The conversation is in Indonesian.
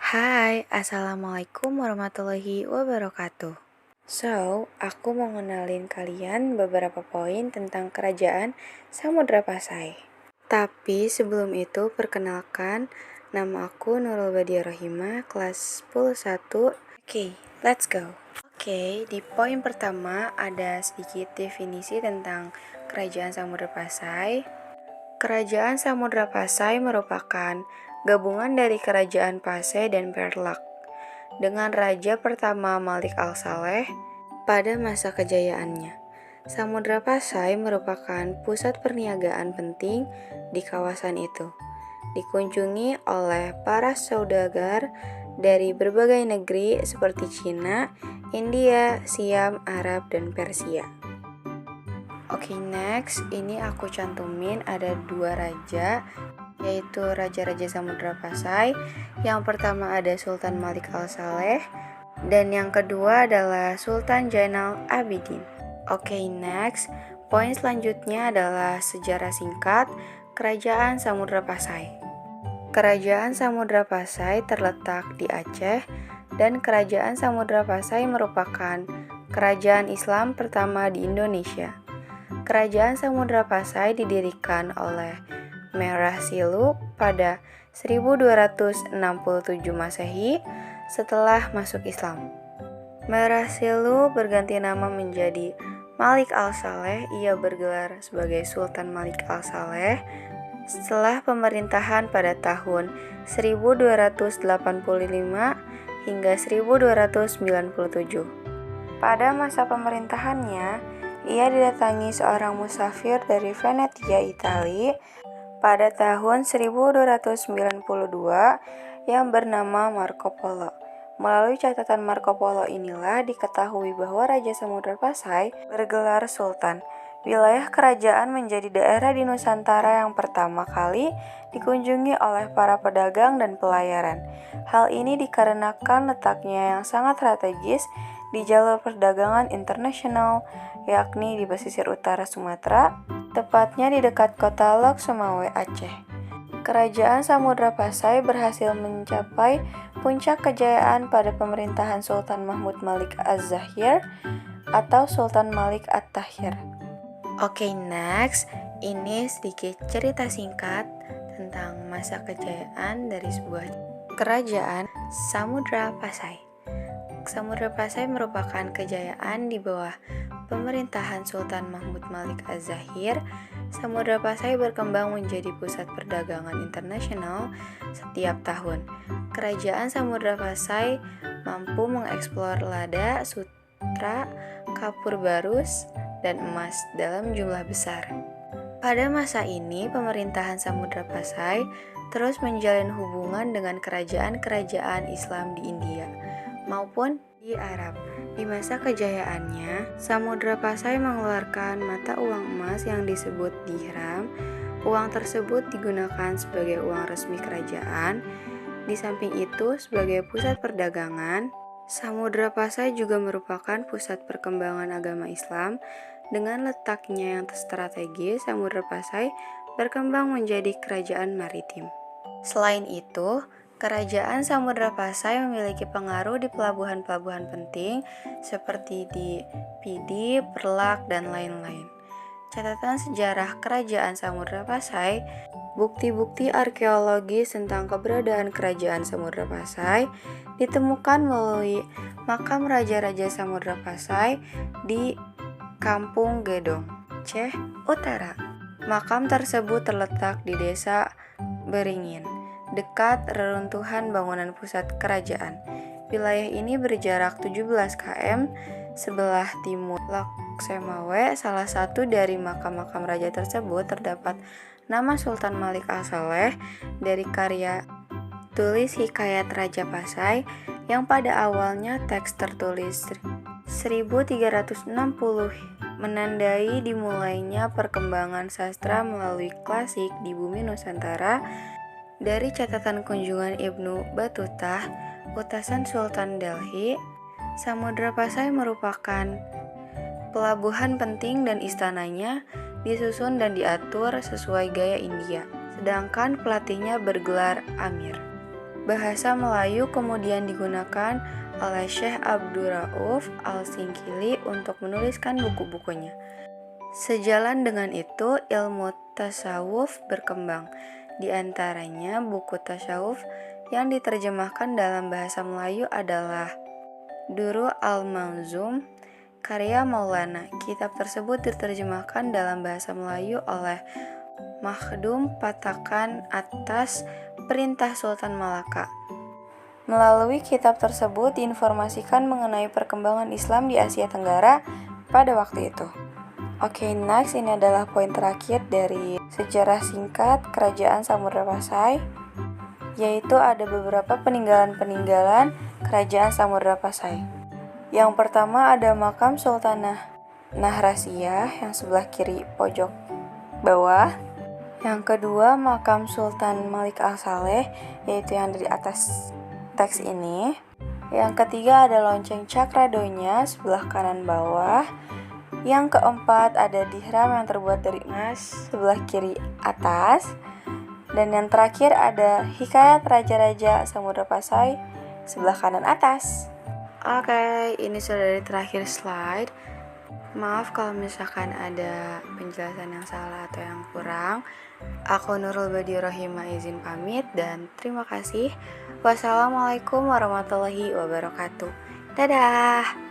Hai, Assalamualaikum warahmatullahi wabarakatuh. Aku mau ngenalin kalian beberapa poin tentang kerajaan Samudra Pasai. Tapi sebelum itu, perkenalkan, nama aku Nurul Badiah Rohimah, kelas 10-1. Oke, let's go. Oke, di poin pertama ada sedikit definisi tentang kerajaan Samudra Pasai. Kerajaan Samudra Pasai merupakan gabungan dari Kerajaan Pasai dan Perlak dengan Raja pertama Malik Al-Saleh pada masa kejayaannya. Samudra Pasai merupakan pusat perniagaan penting di kawasan itu, dikunjungi oleh para saudagar dari berbagai negeri seperti Cina, India, Siam, Arab, dan Persia. Oke, next, ini aku cantumin ada dua raja, yaitu Raja-Raja Samudra Pasai. Yang pertama ada Sultan Malik Al-Saleh, dan yang kedua adalah Sultan Jainal Abidin. Oke, next, poin selanjutnya adalah sejarah singkat Kerajaan Samudra Pasai. Kerajaan Samudra Pasai terletak di Aceh, dan Kerajaan Samudra Pasai merupakan kerajaan Islam pertama di Indonesia. Kerajaan Samudra Pasai didirikan oleh Merah Silu pada 1267 Masehi setelah masuk Islam. Merah Silu berganti nama menjadi Malik Al-Saleh. Ia bergelar sebagai Sultan Malik Al-Saleh setelah pemerintahan pada tahun 1285 hingga 1297. Pada masa pemerintahannya, ia didatangi seorang musafir dari Venetia, Italia pada tahun 1292 yang bernama Marco Polo. Melalui catatan Marco Polo inilah diketahui bahwa Raja Samudra Pasai bergelar Sultan. Wilayah kerajaan menjadi daerah di Nusantara yang pertama kali dikunjungi oleh para pedagang dan pelayaran. Hal ini dikarenakan letaknya yang sangat strategis di jalur perdagangan internasional, yakni di pesisir utara Sumatera, tepatnya di dekat kota Lok Sumawe, Aceh. Kerajaan Samudra Pasai berhasil mencapai puncak kejayaan pada pemerintahan Sultan Mahmud Malik Az-Zahir atau Sultan Malik At-Tahir. Oke, next, ini sedikit cerita singkat tentang masa kejayaan dari sebuah kerajaan Samudra Pasai. Samudra Pasai merupakan kejayaan di bawah pemerintahan Sultan Mahmud Malik Az-Zahir. Samudra Pasai berkembang menjadi pusat perdagangan internasional setiap tahun. Kerajaan Samudra Pasai mampu mengeksplor lada, sutra, kapur barus, dan emas dalam jumlah besar. Pada masa ini, pemerintahan Samudra Pasai terus menjalin hubungan dengan kerajaan-kerajaan Islam di India maupun di Arab. Di masa kejayaannya, Samudra Pasai mengeluarkan mata uang emas yang disebut dirham. Uang tersebut digunakan sebagai uang resmi kerajaan. Di samping itu, sebagai pusat perdagangan, Samudra Pasai juga merupakan pusat perkembangan agama Islam. Dengan letaknya yang strategis, Samudra Pasai berkembang menjadi kerajaan maritim. Selain itu, Kerajaan Samudra Pasai memiliki pengaruh di pelabuhan-pelabuhan penting seperti di Pidi, Perlak, dan lain-lain. Catatan sejarah Kerajaan Samudra Pasai, bukti-bukti arkeologis tentang keberadaan Kerajaan Samudra Pasai ditemukan melalui makam Raja-Raja Samudra Pasai di Kampung Gedong, Aceh Utara. Makam tersebut terletak di Desa Beringin, dekat reruntuhan bangunan pusat kerajaan. Wilayah ini berjarak 17 km sebelah timur Lok Sumawe. Salah satu dari makam-makam raja tersebut terdapat nama Sultan Malik Al-Saleh dari karya tulis Hikayat Raja Pasai yang pada awalnya teks tertulis 1360 menandai dimulainya perkembangan sastra melalui klasik di bumi Nusantara. Dari catatan kunjungan Ibnu Battuta, utasan Sultan Delhi, Samudra Pasai merupakan pelabuhan penting dan istananya disusun dan diatur sesuai gaya India, sedangkan pelatihnya bergelar Amir. Bahasa Melayu kemudian digunakan oleh Syekh Abdurrauf Al-Singkili untuk menuliskan buku-bukunya. Sejalan dengan itu, ilmu tasawuf berkembang. Di antaranya, buku tasawuf yang diterjemahkan dalam bahasa Melayu adalah Durul Al-Manzum, karya Maulana. Kitab tersebut diterjemahkan dalam bahasa Melayu oleh Makhdum Patakan atas perintah Sultan Malaka. Melalui kitab tersebut diinformasikan mengenai perkembangan Islam di Asia Tenggara pada waktu itu. Oke, next, ini adalah poin terakhir dari sejarah singkat Kerajaan Samudra Pasai, yaitu ada beberapa peninggalan-peninggalan Kerajaan Samudra Pasai. Yang pertama ada makam Sultanah Nahrasiyah yang sebelah kiri pojok bawah. Yang kedua makam Sultan Malik Al-Saleh, yaitu yang dari atas teks ini. Yang ketiga ada lonceng Cakradonya sebelah kanan bawah. Yang keempat ada dihram yang terbuat dari emas sebelah kiri atas. Dan yang terakhir ada hikayat raja-raja Samudra Pasai sebelah kanan atas. Oke, ini sudah dari terakhir slide. Maaf kalau misalkan ada penjelasan yang salah atau yang kurang. Aku Nurul Badirohima izin pamit dan terima kasih. Wassalamualaikum warahmatullahi wabarakatuh. Dadah.